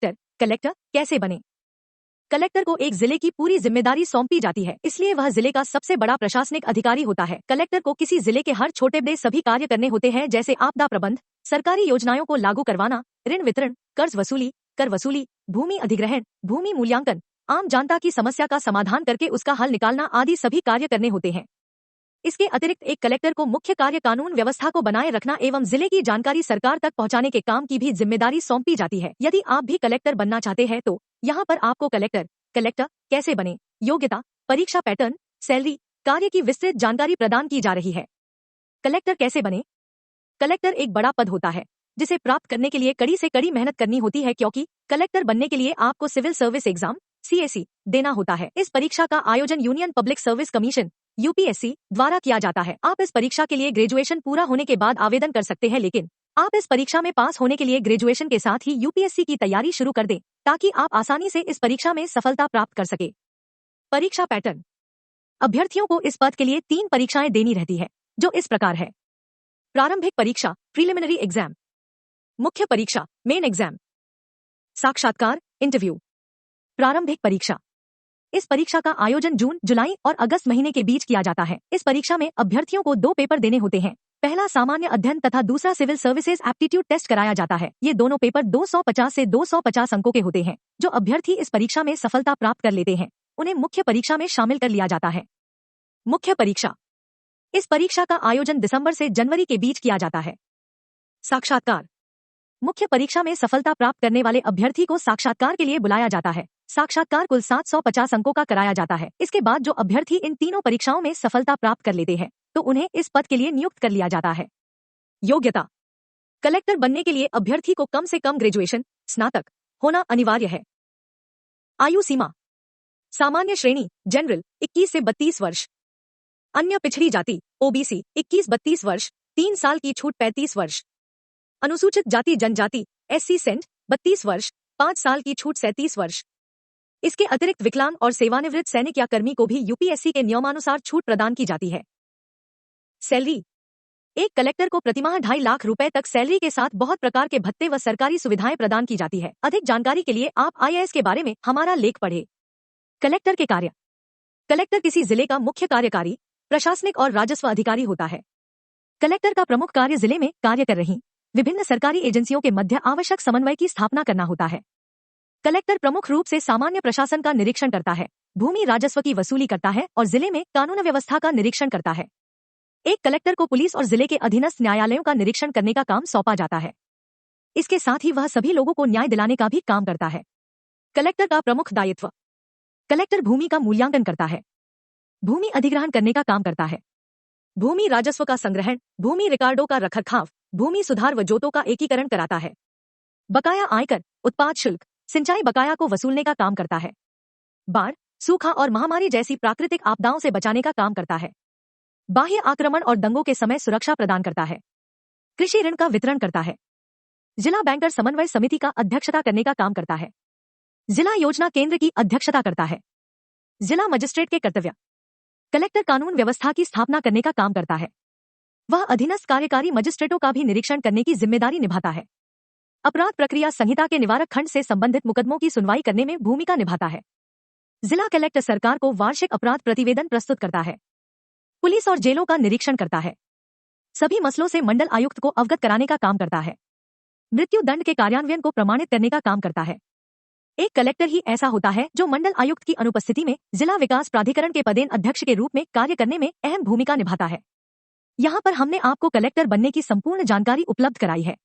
Collector collector कैसे बने? Collector को एक जिले की पूरी जिम्मेदारी सौंपी जाती है, इसलिए वह जिले का सबसे बड़ा प्रशासनिक अधिकारी होता है। कलेक्टर को किसी जिले के हर छोटे बड़े सभी कार्य करने होते हैं, जैसे आपदा प्रबंध, सरकारी योजनाओं को लागू करवाना, ऋण वितरण, कर्ज वसूली, कर वसूली, भूमि अधिग्रहण, भूमि मूल्यांकन, आम जनता की समस्या का समाधान करके उसका हल निकालना आदि सभी कार्य करने होते हैं। इसके अतिरिक्त एक कलेक्टर को मुख्य कार्य कानून व्यवस्था को बनाए रखना एवं जिले की जानकारी सरकार तक पहुंचाने के काम की भी जिम्मेदारी सौंपी जाती है। यदि आप भी कलेक्टर बनना चाहते हैं तो यहाँ पर आपको कलेक्टर कैसे बने, योग्यता, परीक्षा पैटर्न, सैलरी, कार्य की विस्तृत जानकारी प्रदान की जा रही है। कलेक्टर कैसे बने? कलेक्टर एक बड़ा पद होता है जिसे प्राप्त करने के लिए कड़ी से कड़ी मेहनत करनी होती है, क्योंकि कलेक्टर बनने के लिए आपको सिविल सर्विस एग्जाम CSE देना होता है। इस परीक्षा का आयोजन union public service commission UPSC द्वारा किया जाता है। आप इस परीक्षा के लिए ग्रेजुएशन पूरा होने के बाद आवेदन कर सकते हैं, लेकिन आप इस परीक्षा में पास होने के लिए ग्रेजुएशन के साथ ही UPSC की तैयारी शुरू कर दें, ताकि आप आसानी से इस परीक्षा में सफलता प्राप्त कर सके। परीक्षा पैटर्न। अभ्यर्थियों को इस पद के लिए 3 परीक्षाएं देनी रहती है, जो इस प्रकार है। प्रारंभिक परीक्षा प्रीलिमिनरी एग्जाम, मुख्य परीक्षा मेन एग्जाम, साक्षात्कार इंटरव्यू। प्रारंभिक परीक्षा। इस परीक्षा का आयोजन जून, जुलाई और अगस्त महीने के बीच किया जाता है। इस परीक्षा में अभ्यर्थियों को 2 पेपर देने होते हैं। पहला सामान्य अध्ययन तथा दूसरा सिविल सर्विसेज एप्टीट्यूड टेस्ट कराया जाता है। ये दोनों पेपर 250 से 250 अंकों के होते हैं। जो अभ्यर्थी इस परीक्षा में सफलता प्राप्त कर लेते हैं, उन्हें मुख्य परीक्षा में शामिल कर लिया जाता है। मुख्य परीक्षा। इस परीक्षा का आयोजन दिसंबर से जनवरी के बीच किया जाता है। साक्षात्कार। मुख्य परीक्षा में सफलता प्राप्त करने वाले अभ्यर्थी को साक्षात्कार के लिए बुलाया जाता है। साक्षात्कार कुल 750 अंकों का कराया जाता है। इसके बाद जो अभ्यर्थी इन तीनों परीक्षाओं में सफलता प्राप्त कर लेते हैं, तो उन्हें इस पद के लिए नियुक्त कर लिया जाता है। योग्यता। कलेक्टर बनने के लिए अभ्यर्थी को कम से कम ग्रेजुएशन स्नातक होना अनिवार्य है। आयु सीमा। सामान्य श्रेणी जनरल 21 से 32 वर्ष, अन्य पिछड़ी जाति OBC 21-32 वर्ष, 3 साल की छूट 35 वर्ष, अनुसूचित जाति जनजाति SC सेंट 32 वर्ष, 5 साल की छूट 37 वर्ष। इसके अतिरिक्त विकलांग और सेवानिवृत्त सैनिक या कर्मी को भी UPSC के नियमानुसार छूट प्रदान की जाती है। सैलरी। एक कलेक्टर को प्रतिमाह 2.5 लाख रुपए तक सैलरी के साथ बहुत प्रकार के भत्ते व सरकारी सुविधाएं प्रदान की जाती है। अधिक जानकारी के लिए आप IAS के बारे में हमारा लेख पढ़ें। कलेक्टर के कार्य। कलेक्टर किसी जिले का मुख्य कार्यकारी, प्रशासनिक और राजस्व अधिकारी होता है। कलेक्टर का प्रमुख कार्य जिले में कार्य कर रही विभिन्न सरकारी एजेंसियों के मध्य आवश्यक समन्वय की स्थापना करना होता है। कलेक्टर प्रमुख रूप से सामान्य प्रशासन का निरीक्षण करता है, भूमि राजस्व की वसूली करता है और जिले में कानून व्यवस्था का निरीक्षण करता है। एक कलेक्टर को पुलिस और जिले के अधीनस्थ न्यायालयों का निरीक्षण करने का काम सौंपा जाता है। इसके साथ ही वह सभी लोगों को न्याय दिलाने का भी काम करता है। कलेक्टर का प्रमुख दायित्व। कलेक्टर भूमि का मूल्यांकन करता है, भूमि अधिग्रहण करने का काम करता है, भूमि राजस्व का संग्रहण, भूमि रिकॉर्डों का रखरखाव, भूमि सुधार व जोतों का एकीकरण कराता है, बकाया आयकर, उत्पाद शुल्क, सिंचाई बकाया को वसूलने का काम करता है, बाढ़, सूखा और महामारी जैसी प्राकृतिक आपदाओं से बचाने का काम करता है, बाह्य आक्रमण और दंगों के समय सुरक्षा प्रदान करता है, कृषि ऋण का वितरण करता है, जिला बैंकर समन्वय समिति का अध्यक्षता करने का काम करता है, जिला योजना केंद्र की अध्यक्षता करता है, जिला मजिस्ट्रेट के कर्तव्य। कलेक्टर कानून व्यवस्था की स्थापना करने का काम करता है। वह अधीनस्थ कार्यकारी मजिस्ट्रेटों का भी निरीक्षण करने की जिम्मेदारी निभाता है। अपराध प्रक्रिया संहिता के निवारक खंड से संबंधित मुकदमों की सुनवाई करने में भूमिका निभाता है। जिला कलेक्टर सरकार को वार्षिक अपराध प्रतिवेदन प्रस्तुत करता है। पुलिस और जेलों का निरीक्षण करता है। सभी मसलों से मंडल आयुक्त को अवगत कराने का काम करता है। मृत्यु दंड के कार्यान्वयन को प्रमाणित करने का काम करता है। एक कलेक्टर ही ऐसा होता है जो मंडल आयुक्त की अनुपस्थिति में जिला विकास प्राधिकरण के पदेन अध्यक्ष के रूप में कार्य करने में अहम भूमिका निभाता है। यहाँ पर हमने आपको कलेक्टर बनने की संपूर्ण जानकारी उपलब्ध कराई है।